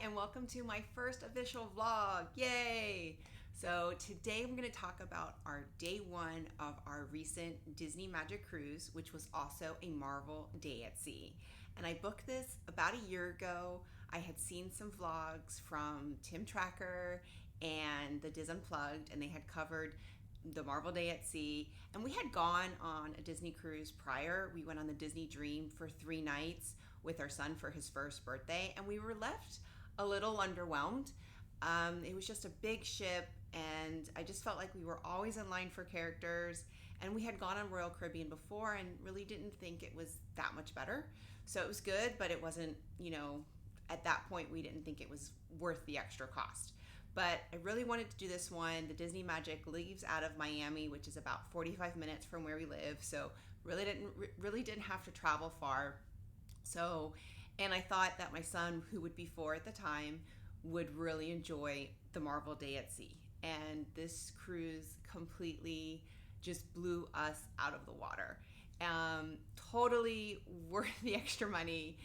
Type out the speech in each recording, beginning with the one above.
and welcome to my first official vlog. Yay! So today I'm going to talk about our day one of our recent Disney Magic Cruise, which was also a Marvel day at sea. And I booked this about a year ago. I had seen some vlogs from Tim Tracker and the Diz Unplugged, and they had covered the Marvel Day at Sea, and we had gone on a Disney cruise prior. We went on the Disney Dream for 3 nights with our son for his first birthday, and we were left a little underwhelmed. It was just a big ship, and I just felt like we were always in line for characters, and we had gone on Royal Caribbean before and really didn't think it was that much better. So it was good, but it wasn't, at that point we didn't think it was worth the extra cost. But I really wanted to do this one. The Disney Magic leaves out of Miami, which is about 45 minutes from where we live, so really didn't have to travel far. So, and I thought that my son, who would be 4 at the time, would really enjoy the Marvel Day at Sea. And this cruise completely just blew us out of the water. Totally worth the extra money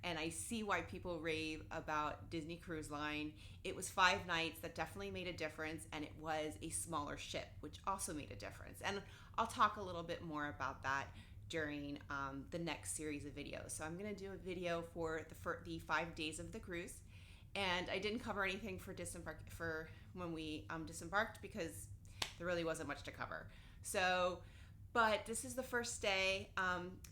and I see why people rave about Disney Cruise Line. It was 5 nights. That definitely made a difference, and it was a smaller ship, which also made a difference. And I'll talk a little bit more about that during the next series of videos. So I'm going to do a video for the 5 days of the cruise, and I didn't cover anything for when we disembarked because there really wasn't much to cover. So, but this is the first day.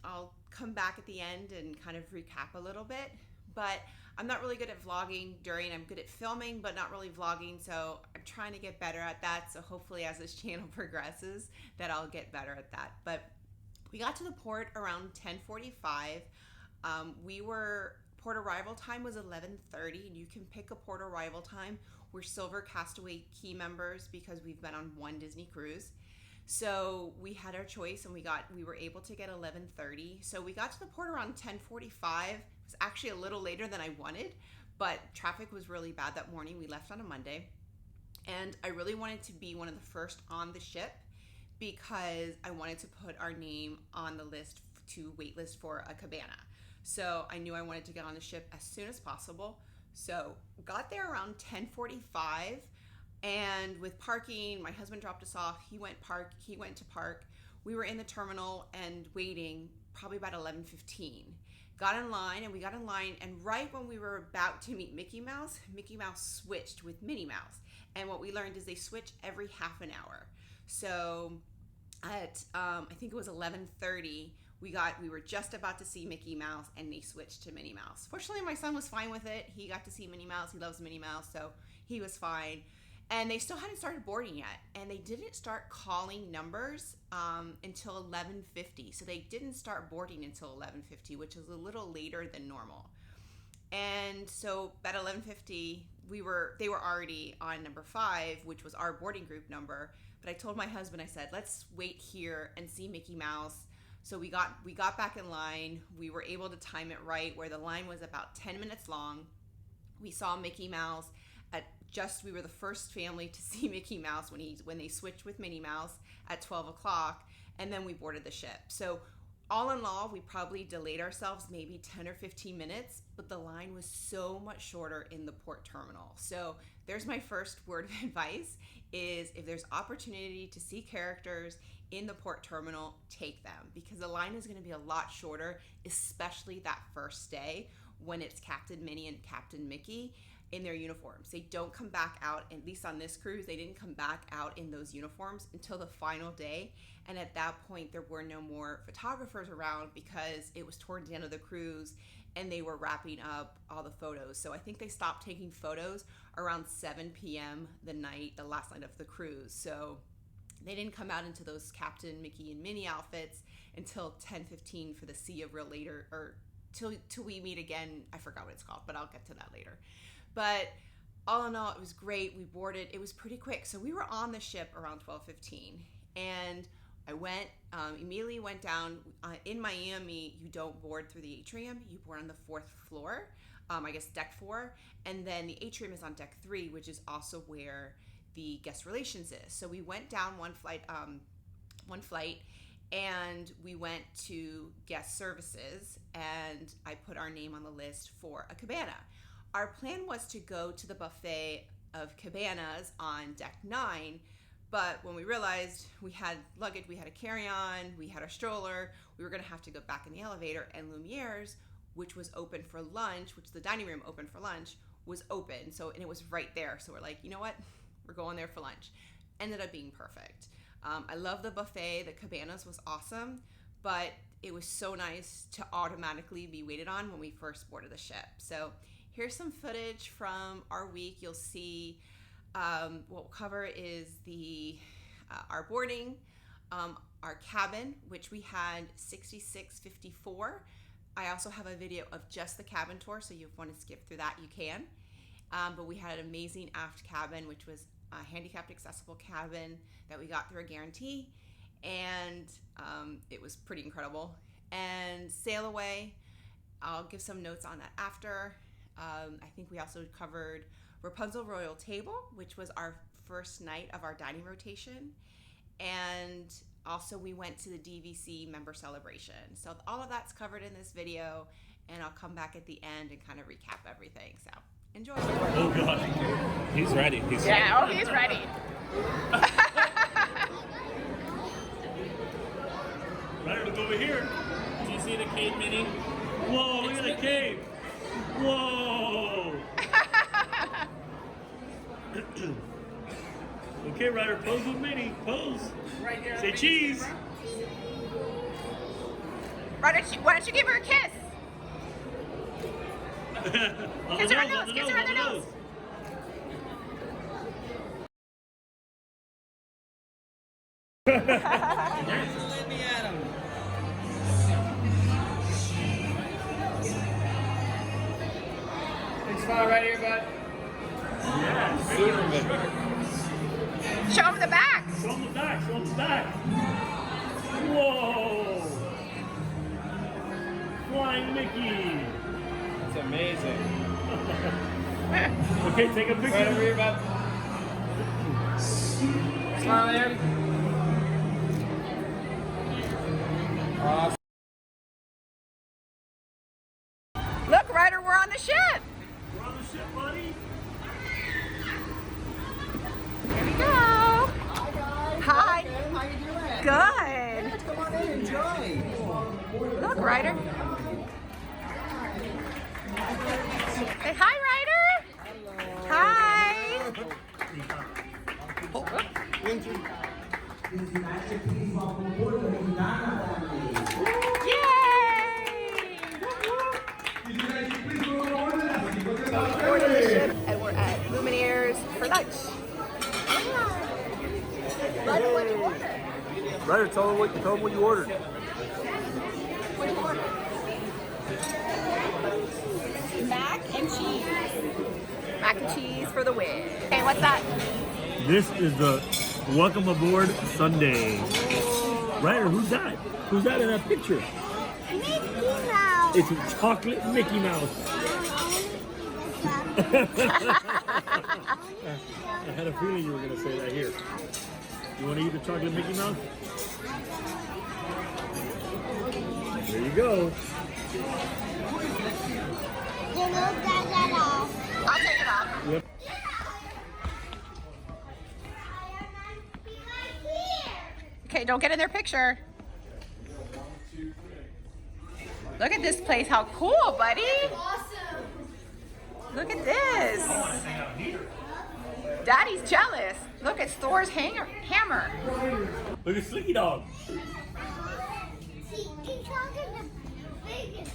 I'll come back at the end and kind of recap a little bit, but I'm not really good at vlogging I'm good at filming, but not really vlogging, so I'm trying to get better at that. So hopefully as this channel progresses that I'll get better at that. But we got to the port around 10:45. Port arrival time was 11:30, and you can pick a port arrival time. We're Silver Castaway Key members because we've been on one Disney cruise. So we had our choice, and we were able to get 11:30. So we got to the port around 10:45. It was actually a little later than I wanted, but traffic was really bad that morning. We left on a Monday, and I really wanted to be one of the first on the ship because I wanted to put our name on the list to waitlist for a cabana. So I knew I wanted to get on the ship as soon as possible. So got there around 10:45. And with parking, my husband dropped us off. He went to park. We were in the terminal and waiting probably about 11:15. Got in line, and right when we were about to meet Mickey Mouse switched with Minnie Mouse. And what we learned is they switch every half an hour. So at I think it was 11:30, we were just about to see Mickey Mouse, and they switched to Minnie Mouse. Fortunately, my son was fine with it. He got to see Minnie Mouse. He loves Minnie Mouse, so he was fine. And they still hadn't started boarding yet, and they didn't start calling numbers until 11:50. So they didn't start boarding until 11:50, which is a little later than normal. And so at 11:50, they were already on number 5, which was our boarding group number. But I told my husband, I said, let's wait here and see Mickey Mouse. So we got back in line. We were able to time it right, where the line was about 10 minutes long. We saw Mickey Mouse we were the first family to see Mickey Mouse when they switched with Minnie Mouse at 12 o'clock, and then we boarded the ship. So all in all, we probably delayed ourselves maybe 10 or 15 minutes, but the line was so much shorter in the port terminal. So there's my first word of advice is if there's opportunity to see characters in the port terminal, take them, because the line is going to be a lot shorter, especially that first day when it's Captain Minnie and Captain Mickey in their uniforms. They don't come back out, at least on this cruise, they didn't come back out in those uniforms until the final day. And at that point, there were no more photographers around because it was towards the end of the cruise and they were wrapping up all the photos. So I think they stopped taking photos around 7 p.m. the last night of the cruise. So they didn't come out into those Captain Mickey and Minnie outfits until 10:15 for the Sea of Real later, or till we meet again. I forgot what it's called, but I'll get to that later. But all in all, it was great. We boarded. It was pretty quick. So we were on the ship around 12:15, and I immediately went down. In Miami, you don't board through the atrium. You board on the 4th floor, I guess deck 4, and then the atrium is on deck 3, which is also where the guest relations is. So we went down one flight, and we went to guest services, and I put our name on the list for a cabana. Our plan was to go to the buffet of cabanas on deck 9, but when we realized we had luggage, we had a carry-on, we had our stroller, we were gonna have to go back in the elevator, and Luminere's, which was open for lunch, which the dining room open for lunch, was open. So, and it was right there. So we're like, you know what? We're going there for lunch. Ended up being perfect. I love the buffet. The cabanas was awesome, but it was so nice to automatically be waited on when we first boarded the ship. So here's some footage from our week. You'll see what we'll cover is our boarding, our cabin, which we had 6654. I also have a video of just the cabin tour, so if you want to skip through that, you can. But we had an amazing aft cabin, which was a handicapped accessible cabin that we got through a guarantee, and it was pretty incredible. And sail away, I'll give some notes on that after. I think we also covered Rapunzel Royal Table, which was our first night of our dining rotation, and also we went to the DVC Member Celebration. So all of that's covered in this video, and I'll come back at the end and kind of recap everything. So enjoy. Oh God, he's ready. He's ready. Ryder, look over here. Do you see the cave mini? Whoa, look at the cave. Whoa. Okay, Ryder, pose with Minnie. Pose. Right there. Say cheese. Ryder, why don't you give her a kiss? Kiss her on the nose. Kiss her on the nose. Let me at him. Big smile right here, bud. Yes. Show him the back. Show him the back. Show him the back. Whoa. Flying Mickey. That's amazing. Okay, take a picture. Right over here, bud. Smile there. Awesome. Look, Ryder, we're on the ship. We're on the ship, buddy. Here we go. Hi guys. Hi. Welcome. How you doing? Good. Yes, come on in, enjoy. Look, Ryder. Say hi, Ryder. Hi. Yay! And we're at Luminere's for lunch. Ryder, what'd you order? Ryder, tell them what you ordered. What'd you order? Mac and cheese. Mac and cheese for the win. Okay, what's that? This is the Welcome Aboard Sunday. Ryder, who's that? Who's that in that picture? Mickey Mouse. It's a chocolate Mickey Mouse. I had a feeling you were going to say that here. You want to eat the chocolate Mickey Mouse? There you go. You know that off. I'll take it off. Yep. Okay, don't get in their picture. Look at this place. How cool, buddy. Awesome. Look at this. Daddy's jealous. Look at Thor's hammer. Look at Slinky Dog. See, keep talking to Vegas.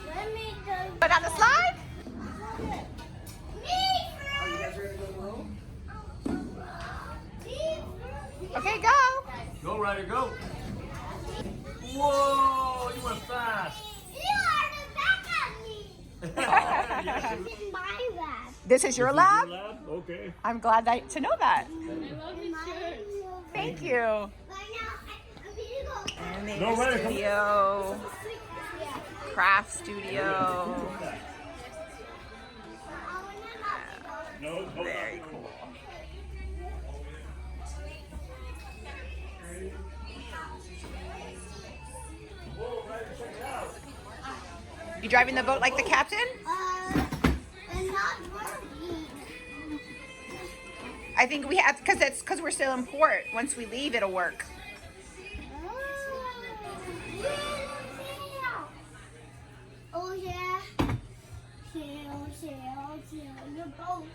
Let me go. Go down the slide. Okay, go. Go, Ryder, go. Whoa, you went fast. You are the back at me. This is my lab. This is your lab? Okay. I'm glad to know that. My Thank you. Right now, I'm gonna go. No, Ryder, come. Studio, craft studio. No, go Very back. cool. Whoa, Ryder, check it out. You driving the boat like the captain? And not working. I think we have, because we're still in port. Once we leave, it'll work. Oh yeah. Sail your boat.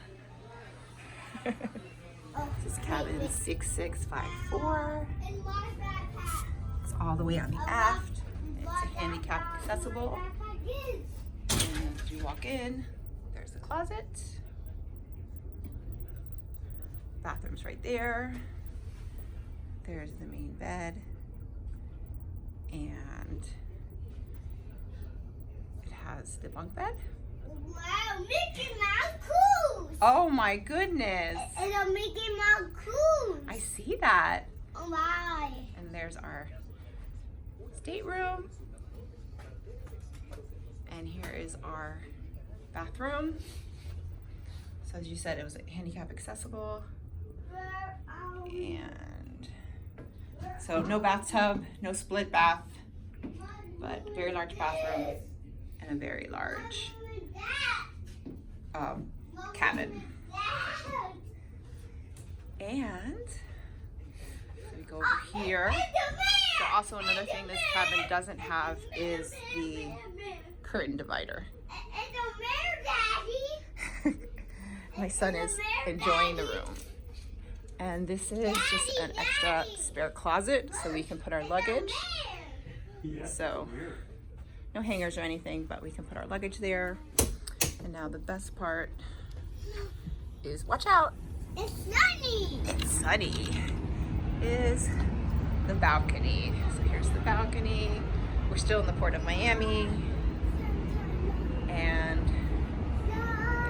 This is cabin 6654. And my backpack. It's all the way on the aft. It's handicap accessible. Backpack is. And as you walk in, there's the closet. Bathroom's right there. There's the main bed. And it has the bunk bed. Wow, Mickey Mouse cruise. Oh my goodness. And a Mickey Mouse cruise. I see that. Oh my. And there's our stateroom. And here is our bathroom. So as you said, it was handicap accessible. And so no bathtub, no split bath, but very large bathroom and a very large cabin. And so we go over here. So also another thing this cabin doesn't have is the curtain divider. My son is enjoying the room. And this is just an extra spare closet so we can put our luggage. So no hangers or anything, but we can put our luggage there. And now the best part is, watch out. It's sunny. It's sunny. Is the balcony. So here's the balcony. We're still in the port of Miami. And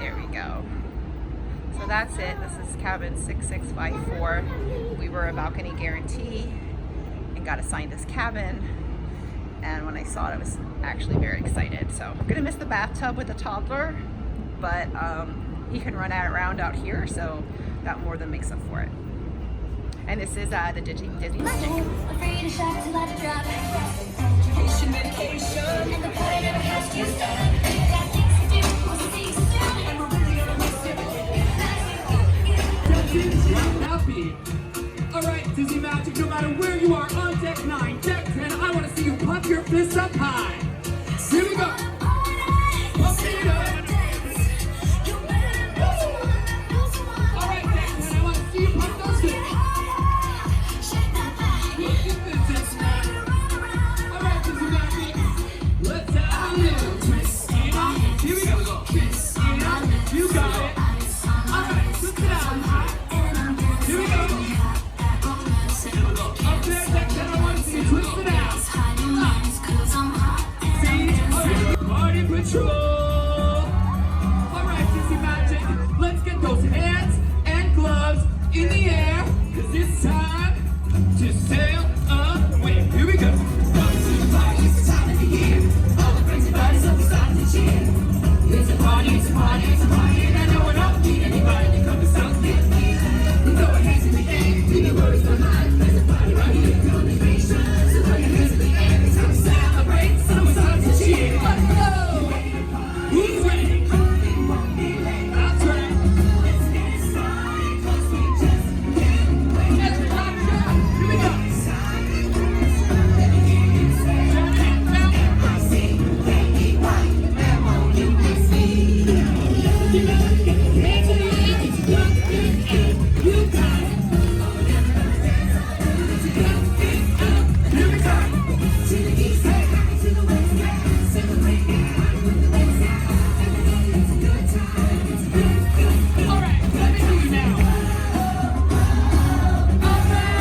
there we go. So that's it. This is cabin 6654. We were a balcony guarantee and got assigned this cabin. And when I saw it, I was actually very excited. So I'm gonna miss the bathtub with the toddler, but he can run around out here, so that more than makes up for it. And this is the Disney Magic. Happy. All right, Disney Magic, no matter where you are, on deck 9, deck 10, I want to see you pump your fists up high. Here we go. Pump it up. All right, deck 10, I want to see you pump those fists. Look at this, all right, Disney Magic, let's have a little twist. Here we go. Twist. You got it. All right, twist it out. Here we go. Up there, deck 10, I want to see you twist it out. See, party patrol. All right, Disney Magic, let's get those hands and gloves in the air, 'cause it's time to sail away. Here we go. Welcome to the party, it's the time of the year. All the crazy bodies up beside the cheer. It's a party, it's a party, it's a party, and I know we don't need anybody to come and celebrate. We throw our hands in the air, leave your worries behind. There's a party right here, Celebration. So throw your hands in the air, it's time to celebrate. So it's time to cheer. Let's go! Who's ready? That's right. Let's get started, 'cause we just can't wait. Everybody jump! Here we go! Shannon, now. I see baby white, where won't you miss me? You gotta get your hands in the air, it's good, and you got it. Here we go. To the east side, to the west side, celebrate it's a good time, it's a good. All right, let me hear you now. All right,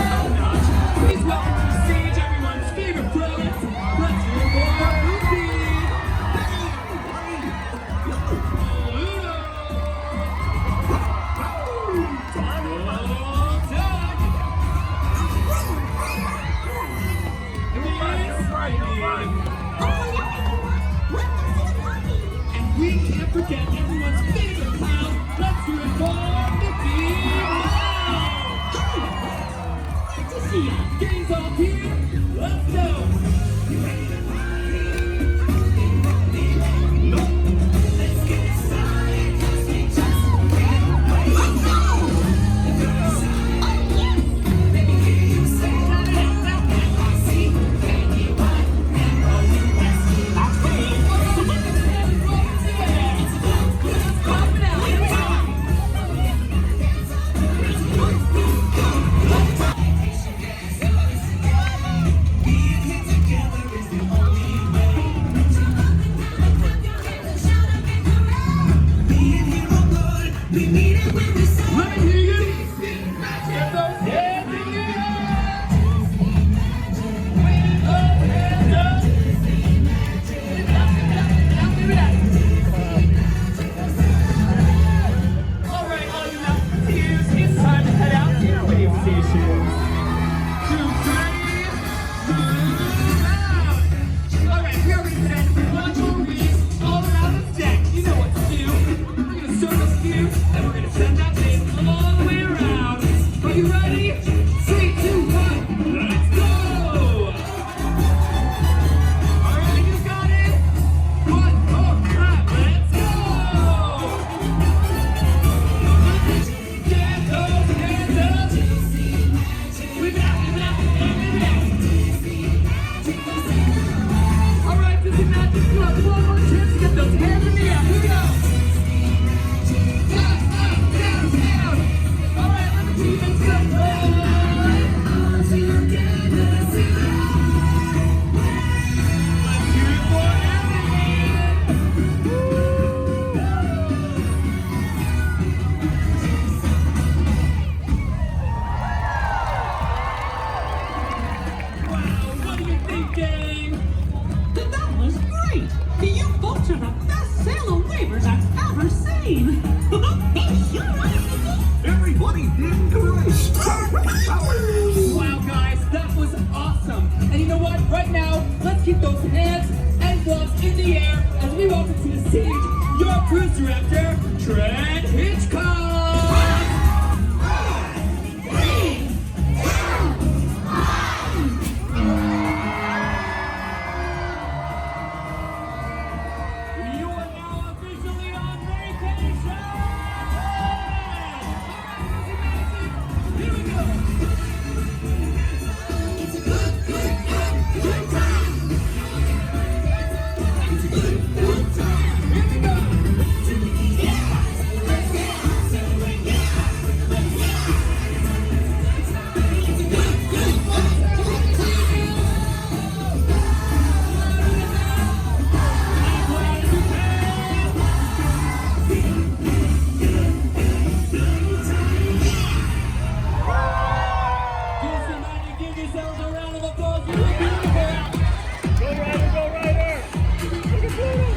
please welcome to the stage everyone's favorite brilliant. Let's hear more Lucy. And we can't forget everyone's favorite clown. Let's do it for Mickey Mouse. Good to see you. Game's all here. Let's go. You ready to party? DVC Magic Club. One more chance to get those hands in the air. Here we go. Up, up, down, down. All right, let the team make some noise. All together, sing it. Let's hear it for That was great! You folks are the best sailor wavers I've ever seen! Hey, you're right, Mickey! Everybody did great. Wow, guys, that was awesome. And you know what? Right now, let's keep those hands and gloves in the air as we welcome to the stage your cruise director, Trent Hitchcock. You are now officially on vacation! Here we go! It's a good time! It's a good time! Here we go! Let's give yourselves a round of applause. You're beautiful. Go Ryder, go Ryder! Look at Pluto!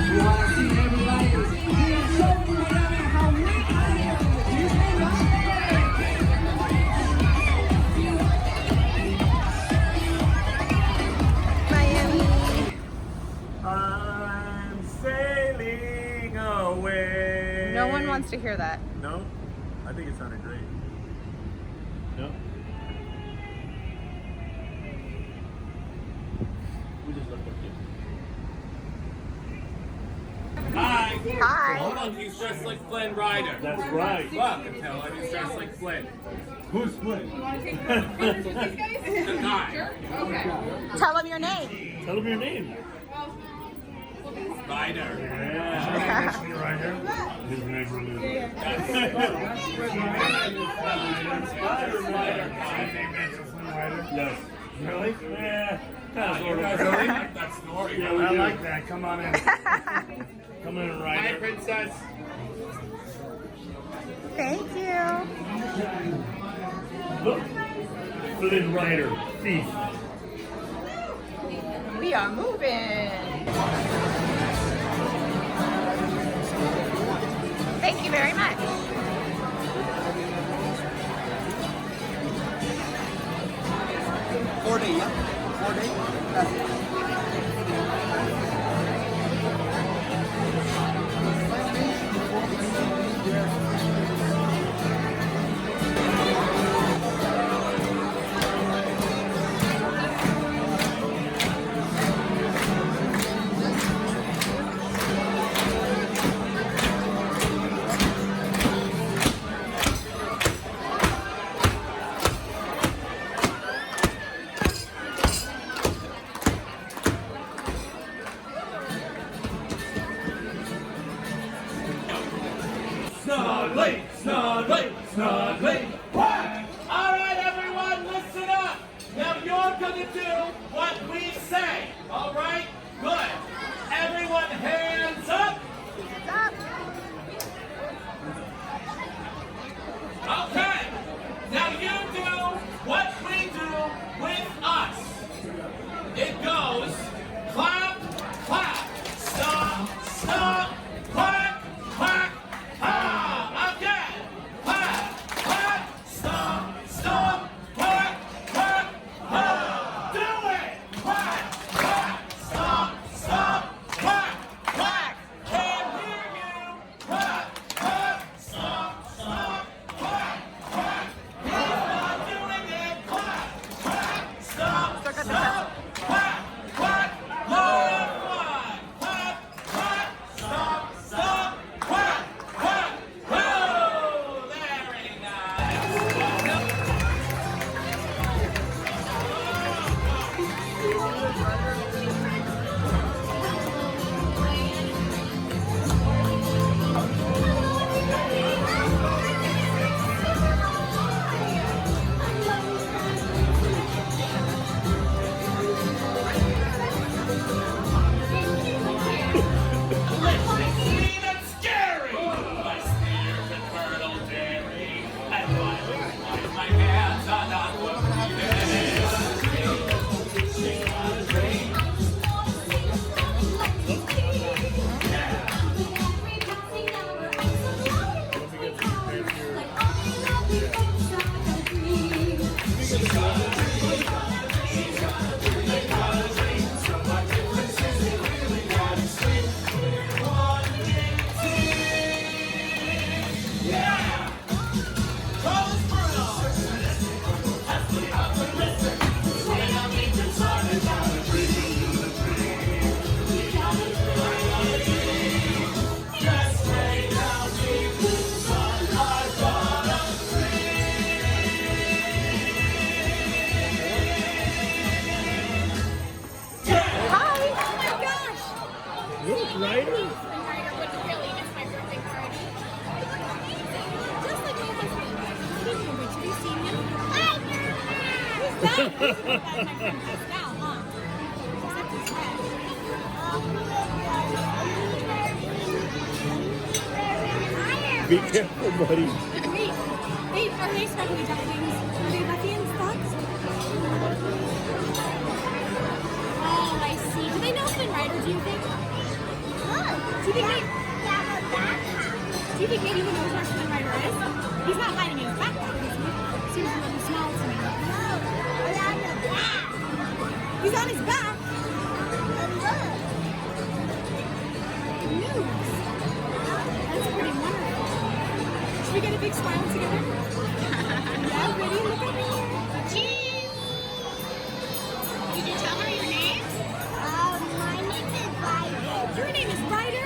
We want to see everybody being so together how we I'm sailing away. No one wants to hear that. No? I think it sounded great. No? We just looked up Hi. Hi. Hold on, he's dressed like Flynn Rider. That's right. Look, I can tell he's dressed like Flynn. Who's Flynn? The guy. Tell them your name. Tell him your name. Rider. Yeah. Ryder. His name really. Yes. Really? Yeah. Kind You guys of. really like that story. Yeah, I like that. Come on in. Come in, Hi, Ryder. princess. Thank you. Look. Flynn Ryder. Thief. We are moving. Thank you very much. 4-day, yeah? 4-day? Snuggly, snuggly, snuggly. What? All right, everyone, listen up. Now you're gonna do what we say. All right? Good. Everyone, hands up. Okay. Now you do what we do with us. It goes clap, clap, stop, stop, clap, clap. Ah, again. Clap, clap, stop, stop, clap, clap, ah. Do it. Clap, clap, stop. that my friend Pascal, huh? Except he's red. Be careful, buddy. Wait, are they sparkly ducklings? Are they ruffians ducks? Oh, I see. Do they know Flynn Rider, do you think? Do you think maybe he knows where Flynn Rider is? He's not hiding in his backpack, is he? Seems a little small to me. He's on his back. It moves. That's pretty wonderful. Should we get a big smile together? Yeah, ready? Look at me. Cheese. Did you tell her your name? My name is Ryder. Your name is Ryder?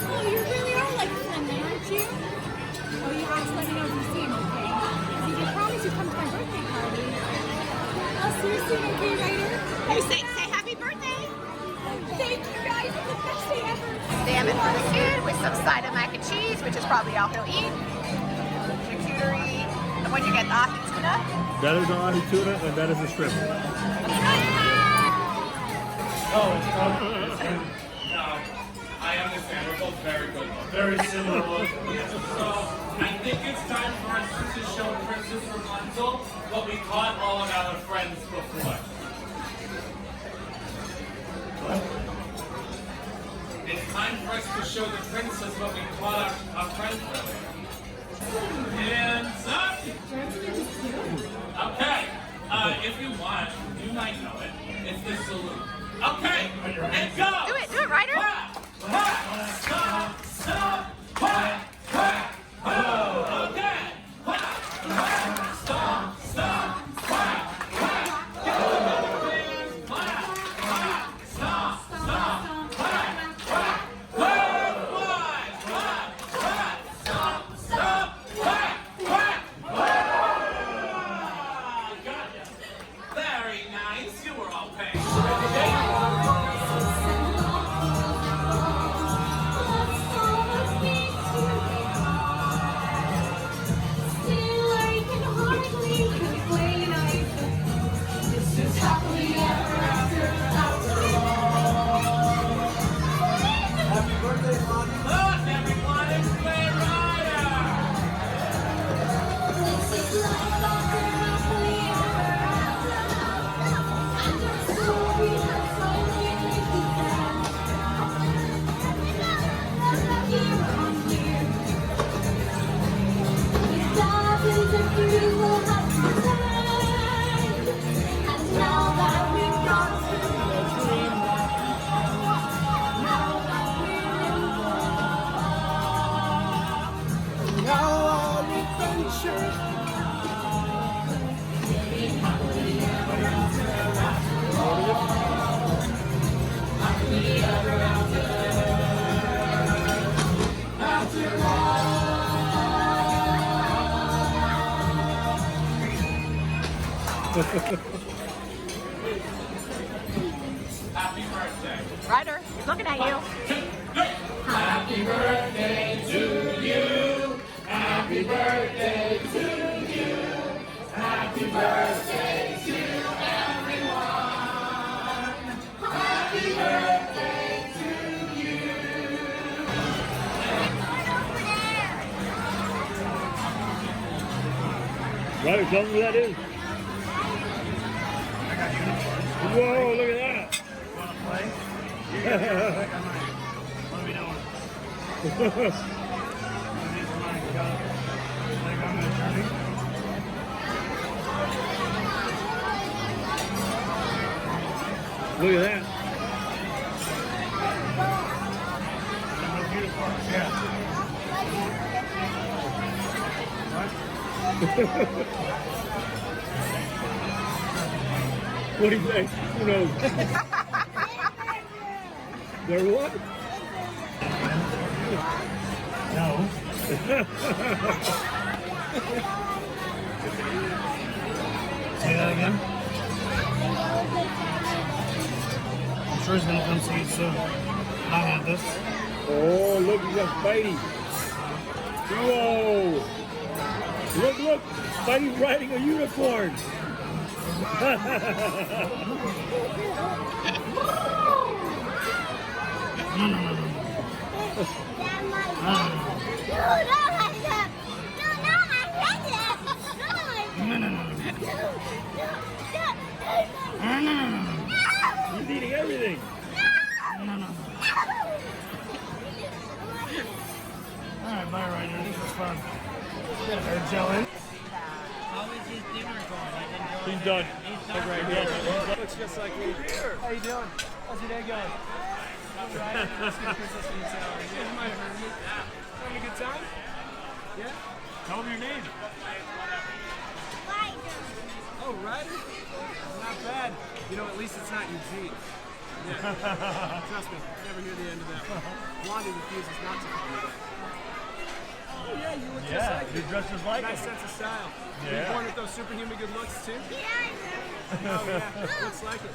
Oh, you really are like Flynn, aren't you? Oh, you have to let me know if you see him, okay? You did promise you'd come to my birthday party. I'll see you soon, okay, Ryder? Hey, say happy birthday! Thank you, guys. It's the best day ever. Salmon for the kid with some side of mac and cheese, which is probably all he'll eat. Charcuterie. And what'd you get? The ahi tuna? That is an ahi tuna, and that is a shrimp. I understand. We're both very good. Very similar look. So I think it's time for us to show Princess Rapunzel what we caught all of our friends before. It's time for us to show the princess what we caught our friends before. Hands up! Okay. If you want, you might know it. It's the salute. Okay, and go! Do it, Ryder. Stop! Stop! Oh, okay! Stop! Stop! Very nice. You were all paying. Look, everyone, it's Flynn Rider! Happy birthday. Ryder, he's looking at you. Happy birthday to you. Happy birthday to you. Happy birthday to everyone. Happy birthday to you. Ryder, tell me who that is. Whoa, look at that. What are we doing? Look at that. Yeah. What do you think? Who knows? They're what? No. Say that again. I'm sure he's gonna come see it soon. I have this. Oh, look, he's got Spidey. Whoa. Look, Spidey's riding a unicorn. He's eating everything. Alright, bye, Ryder. This was fun. Got air gel in. He's done. Looks just like me. How you doing? How's your day going? All right. Let's get Princess Pizza salad. You might have heard of me. Having a good time? Yeah? Tell him your name. Oh, Ryder? Not bad. You know, at least it's not Eugene. Yeah. Trust me, never hear the end of that. Blondie refuses not to call me that. Oh, yeah, you look just like you dress just like nice him. sense of style. Yeah. You're born with those superhuman good looks, too? Oh, yeah. Looks like it.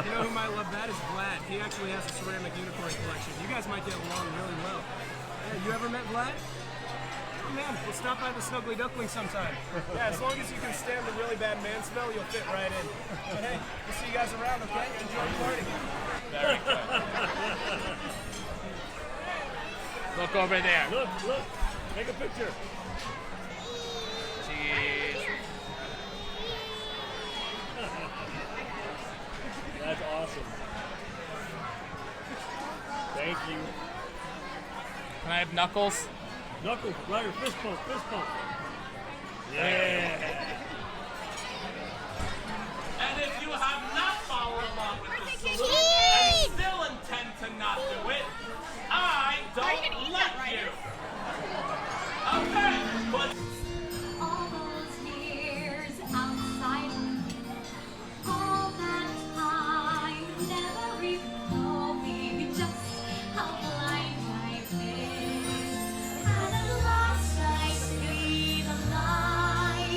You know who might love that is Vlad. He actually has a ceramic unicorn collection. You guys might get along really well. Yeah, you ever met Vlad? Oh man, we'll stop by the Snuggly Duckling sometime. Yeah, as long as you can stand the really bad man smell, you'll fit right in. But hey, we'll see you guys around, okay? Enjoy the party. Very good. Look over there. Look. Take a picture. Cheese. That's awesome. Thank you. Can I have Knuckles? Knuckles, Ryder, fist pump. Yeah. And if you have not followed along with the solution and still intend to not do it, I don't let you. Okay, but All those years outside, all that time, never even knowing just how blind I've been. At last I see the light.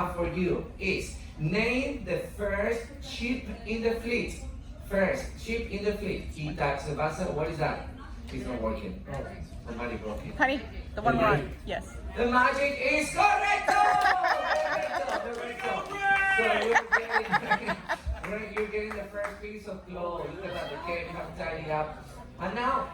have for you is name the first ship in the fleet. First ship in the fleet. He taps the buzzer. What is that? It's not working. Oh, somebody broke it. Honey, the one we're on. Yes. The magic is correcto! So you're getting the first piece of clothes. Look at that, okay, you have to tidy up. And now,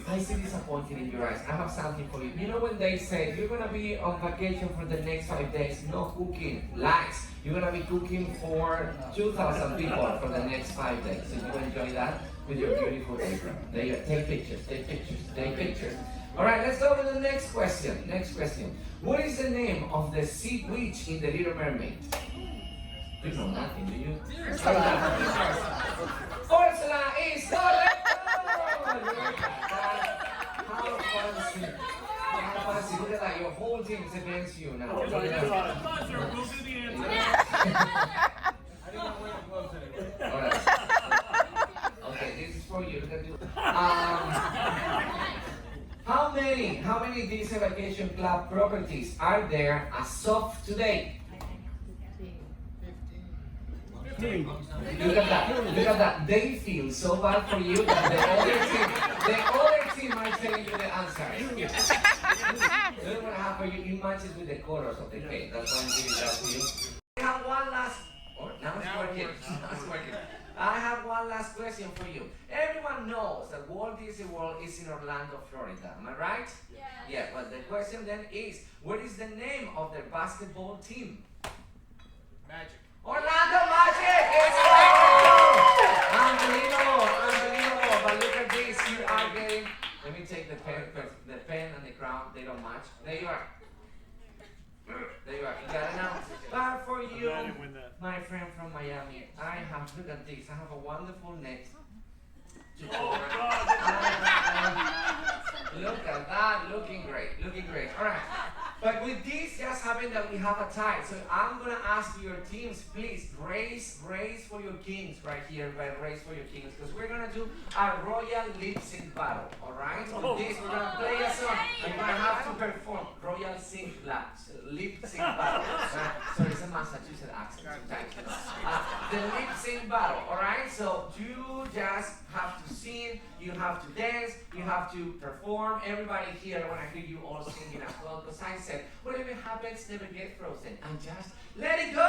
I see disappointed in your eyes. I have something for you. You know when they say you're gonna be on vacation for the next 5 days, no cooking, lies. You're gonna be cooking for 2,000 people for the next 5 days. So you enjoy that with your beautiful apron. There you go. Take pictures, take pictures, take pictures. All right, let's go with the next question. Next question. What is the name of the sea witch in The Little Mermaid? You know nothing, do you? Ursula is correct! How fancy. How fancy. Look at that, your whole team is against you now. We'll do the answer. I did not wear the gloves anyway. All right. Okay, this is for you. Look at you. How many Disney Vacation Club properties are there as of today? Look at that. They feel so bad for you that the other team are telling you the answer. Look what happened. It matches with the colors of the cake. That's why I'm giving that to you. I have one last. Oh, now it's working. Now it's working. I have one last question for you. Everyone knows that Walt Disney World is in Orlando, Florida. Am I right? Yeah. Yeah, but the question then is, what is the name of their basketball team? Magic. Orlando Magic! It's correct! Unbelievable. But look at this. You are getting. Let me take the pen because the pen and the crown, they don't match. There you are. There you are. You got it now. But for you, my friend from Miami, I have, look at this. I have a wonderful net. Oh, look at that. Looking great. Looking great. All right. But with this just happened that we have a tie. So I'm going to ask your teams, please, raise for your kings right here. Raise for your kings. Because we're going to do a royal lip sync battle. All right? With this, we're going to play a song. And you're going to have to perform royal lip sync battle. Sorry, it's a Massachusetts accent sometimes. The lip sync battle. All right? So you just have to sing. You have to dance. You have to perform. Everybody here, I want to hear you all singing as well. Because I said, whatever happens, never get frozen. And just let it go!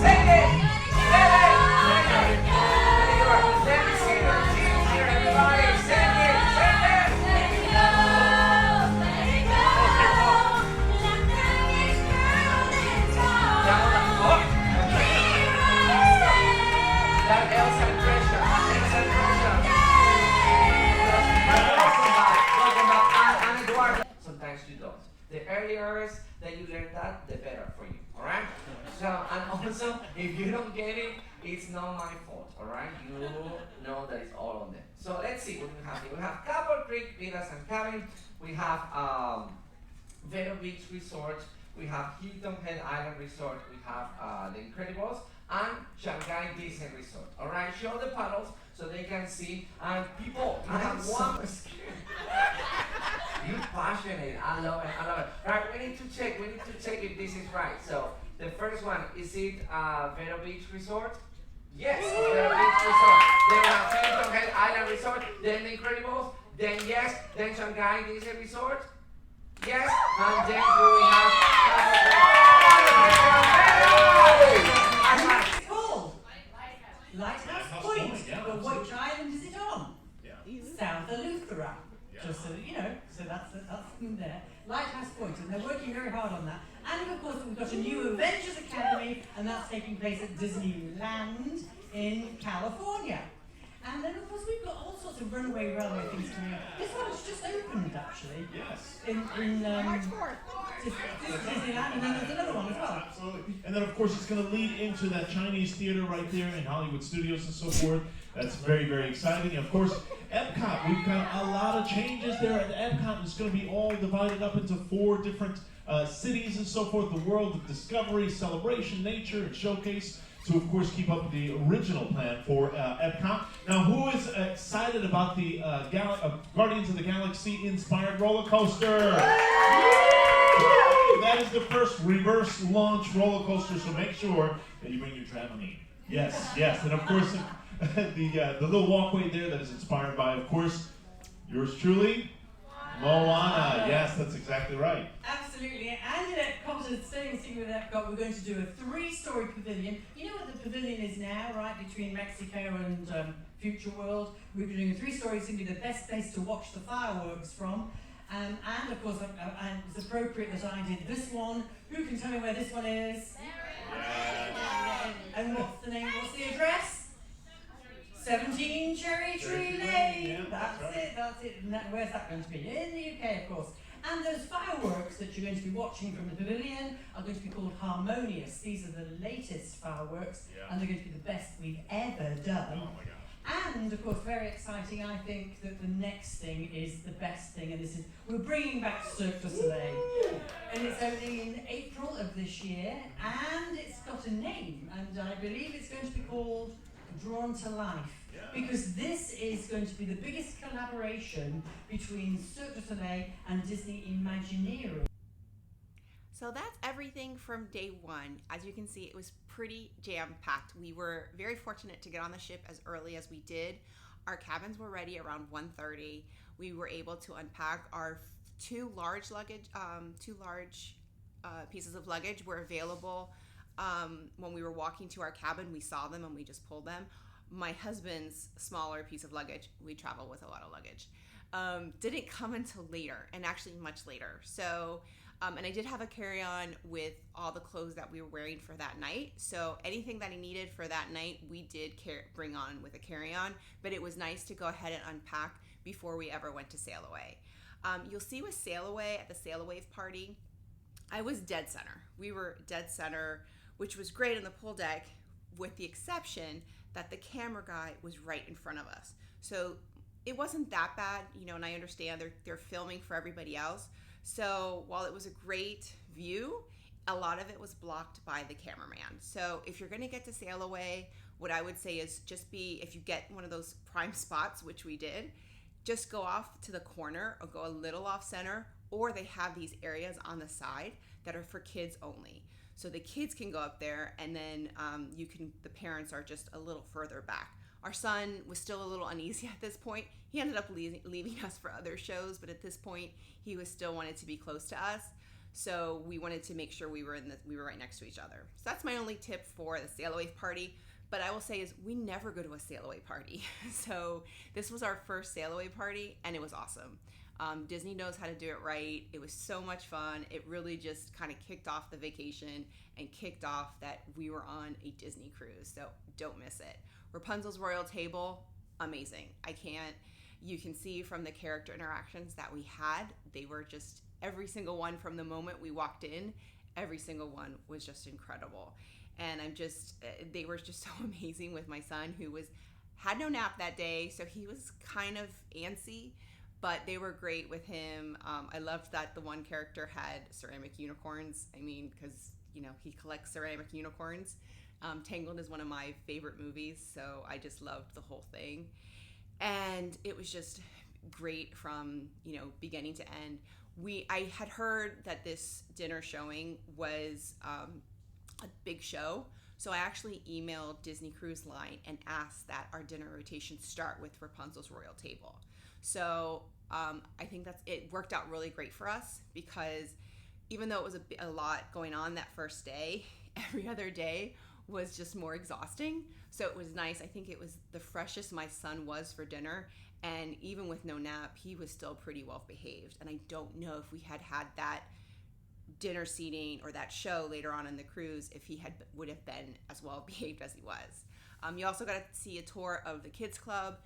Sing it! Sing it! Sing it! Let me see your teams here, everybody. Sing it! Sing it! Let it go! Let it go! Let that girl down the floor. That Elsa pressure. Elsa pressure. Sometimes you don't. The earlier that you learn that, the better for you. Alright? So, and also, if you don't get it, it's not my fault. Alright? You know that it's all on them. So let's see what we have here. We have Copper Creek Villas and Cabin. We have Vero Beach Resort. We have Hilton Head Island Resort. We have The Incredibles and Shanghai Disney Resort. Alright? Show the paddles so they can see. And people, I have one. You're passionate. I love it. I love it. Right, we need to check if this is right. So the first one, is it Vero Beach Resort? Yes, Vero Beach Resort. Then we have Hilton Head Island Resort. Then The Incredibles. Then yes. Then Shanghai Disney Resort. Yes. And then we have. It's called Lighthouse Point. But which island is it on? South Eleuthera. Just so that you know, so that's there. Lighthouse Point, and they're working very hard on that. And of course, we've got a new Avengers Academy, and that's taking place at Disneyland in California. And then of course we've got all sorts of runaway railway things coming up. This one has just opened actually. Yes. In March 4th. Disneyland, and then there's another one as well. Absolutely. And then of course it's going to lead into that Chinese theater right there in Hollywood Studios and so forth. That's very, very exciting. And of course, Epcot, we've got a lot of changes there at Epcot. It's going to be all divided up into 4 different cities and so forth. The world of discovery, celebration, nature, and showcase. To, of course, keep up with the original plan for Epcot. Now, who is excited about the Guardians of the Galaxy inspired roller coaster? That is the first reverse launch roller coaster, so make sure that you bring your Dramamine. Yes, yes. And of course, the little walkway there that is inspired by, of course, yours truly, Moana. Yes, that's exactly right. Absolutely. And in Epcot, staying with Epcot, we're going to do a 3-story pavilion. You know what the pavilion is now, right, between Mexico and Future World? We're doing a 3-story. It's going to be the best place to watch the fireworks from. And of course, it's appropriate that I did this one. Who can tell me where this one is? And what's the name? What's the address? 17 Cherry Tree Lane. That's it. And where's that going to be? In the UK, of course. And those fireworks that you're going to be watching from the pavilion are going to be called Harmonious. These are the latest fireworks, and they're going to be the best we've ever done. Oh my God. And of course, very exciting, I think that the next thing is the best thing, and this is, we're bringing back Cirque du Soleil. And it's opening in April of this year, and it's got a name, and I believe it's going to be called Drawn to Life. Because this is going to be the biggest collaboration between Cirque du Soleil and Disney Imagineering. So that's everything from day one. As you can see, it was pretty jam-packed. We were very fortunate to get on the ship as early as we did. Our cabins were ready around 1:30. We were able to unpack our two large pieces of luggage were available. When we were walking to our cabin, we saw them and we just pulled them. My husband's smaller piece of luggage, we travel with a lot of luggage, didn't come until later, and actually much later. So, and I did have a carry-on with all the clothes that we were wearing for that night. So anything that I needed for that night, we did bring on with a carry-on, but it was nice to go ahead and unpack before we ever went to Sail Away. You'll see with Sail Away at the Sail Away party, I was dead center. We were dead center, which was great on the pool deck, with the exception that the camera guy was right in front of us. So it wasn't that bad, and I understand they're filming for everybody else. So while it was a great view, a lot of it was blocked by the cameraman. So if you're gonna get to Sail Away, what I would say is if you get one of those prime spots, which we did, just go off to the corner or go a little off center, or they have these areas on the side that are for kids only. So the kids can go up there, and then the parents are just a little further back. Our son was still a little uneasy at this point. He ended up leaving us for other shows, but at this point, he still wanted to be close to us. So we wanted to make sure we were right next to each other. So that's my only tip for the Sail Away party. But I will say is we never go to a Sail Away party. So this was our first Sail Away party, and it was awesome. Disney knows how to do it right. It was so much fun. It really just kind of kicked off the vacation and kicked off that we were on a Disney cruise. So don't miss it. Rapunzel's Royal Table, amazing. You can see from the character interactions that we had, they were just, every single one from the moment we walked in, every single one was just incredible. And they were just so amazing with my son, who had no nap that day, so he was kind of antsy. But they were great with him. I loved that the one character had ceramic unicorns. Because, he collects ceramic unicorns. Tangled is one of my favorite movies, so I just loved the whole thing. And it was just great from, beginning to end. I had heard that this dinner showing was a big show. So I actually emailed Disney Cruise Line and asked that our dinner rotation start with Rapunzel's Royal Table. So I think it worked out really great for us, because even though it was a lot going on that first day, every other day was just more exhausting. So it was nice. I think it was the freshest my son was for dinner, and even with no nap, he was still pretty well behaved. And I don't know if we had that dinner seating or that show later on in the cruise, if he would have been as well behaved as he was. You also got to see a tour of the kids club.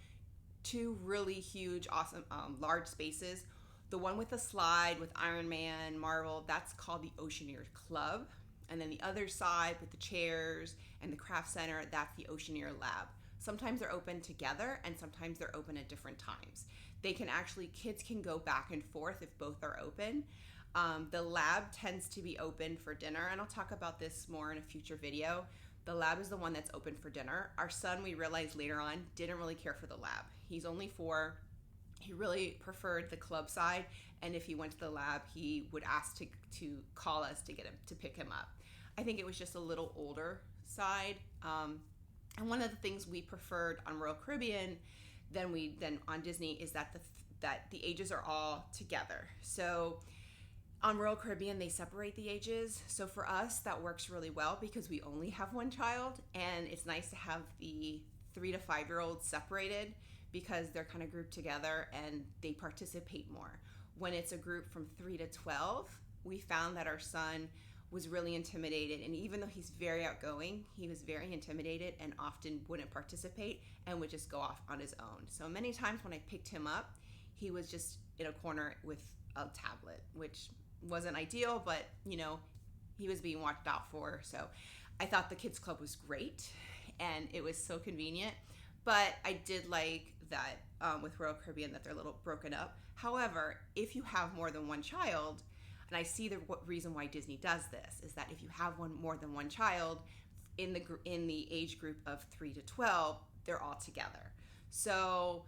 2 really huge, awesome, large spaces. The one with the slide with Iron Man, Marvel, that's called the Oceaneer Club. And then the other side with the chairs and the craft center, that's the Oceaneer Lab. Sometimes they're open together, and sometimes they're open at different times. Kids can go back and forth if both are open. The lab tends to be open for dinner, and I'll talk about this more in a future video. The lab is the one that's open for dinner. Our son, we realized later on, didn't really care for the lab. He's only 4. He really preferred the club side, and if he went to the lab, he would ask to call us to get him to pick him up. I think it was just a little older side, and one of the things we preferred on Royal Caribbean than on Disney is that the ages are all together. So on Royal Caribbean, they separate the ages. So for us, that works really well because we only have one child, and it's nice to have the 3 to 5 year olds separated because they're kind of grouped together and they participate more. When it's a group from 3 to 12, we found that our son was really intimidated, and even though he's very outgoing, he was very intimidated and often wouldn't participate and would just go off on his own. So many times when I picked him up, he was just in a corner with a tablet, which wasn't ideal, but he was being watched out for. So I thought the kids club was great and it was so convenient, but I did like that with Royal Caribbean that they're a little broken up. However, if you have more than one child, and I see the reason why Disney does this is that if you have more than one child in the age group of 3 to 12, they're all together. So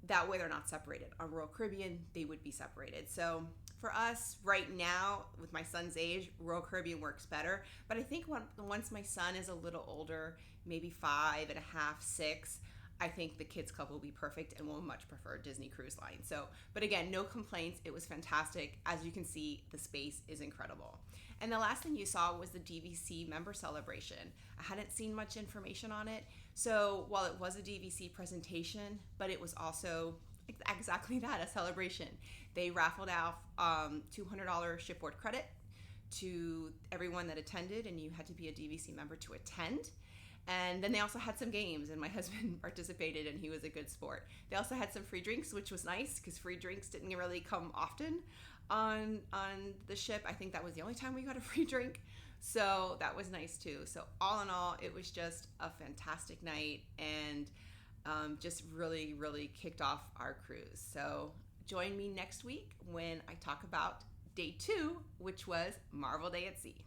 that way they're not separated. On Royal Caribbean, they would be separated. So for us right now, with my son's age, Royal Caribbean works better. But I think once my son is a little older, maybe 5 and a half, 6, I think the kids club will be perfect and we'll much prefer Disney Cruise Line. So, but again, no complaints. It was fantastic. As you can see, the space is incredible. And the last thing you saw was the DVC Member Celebration. I hadn't seen much information on it. So while it was a DVC presentation, but it was also exactly that, a celebration. They raffled out $200 shipboard credit to everyone that attended, and you had to be a DVC member to attend. And then they also had some games, and my husband participated, and he was a good sport. They also had some free drinks, which was nice because free drinks didn't really come often on the ship. I think that was the only time we got a free drink, so that was nice too. So all in all, it was just a fantastic night, and just really, really kicked off our cruise. So join me next week when I talk about day 2, which was Marvel Day at Sea.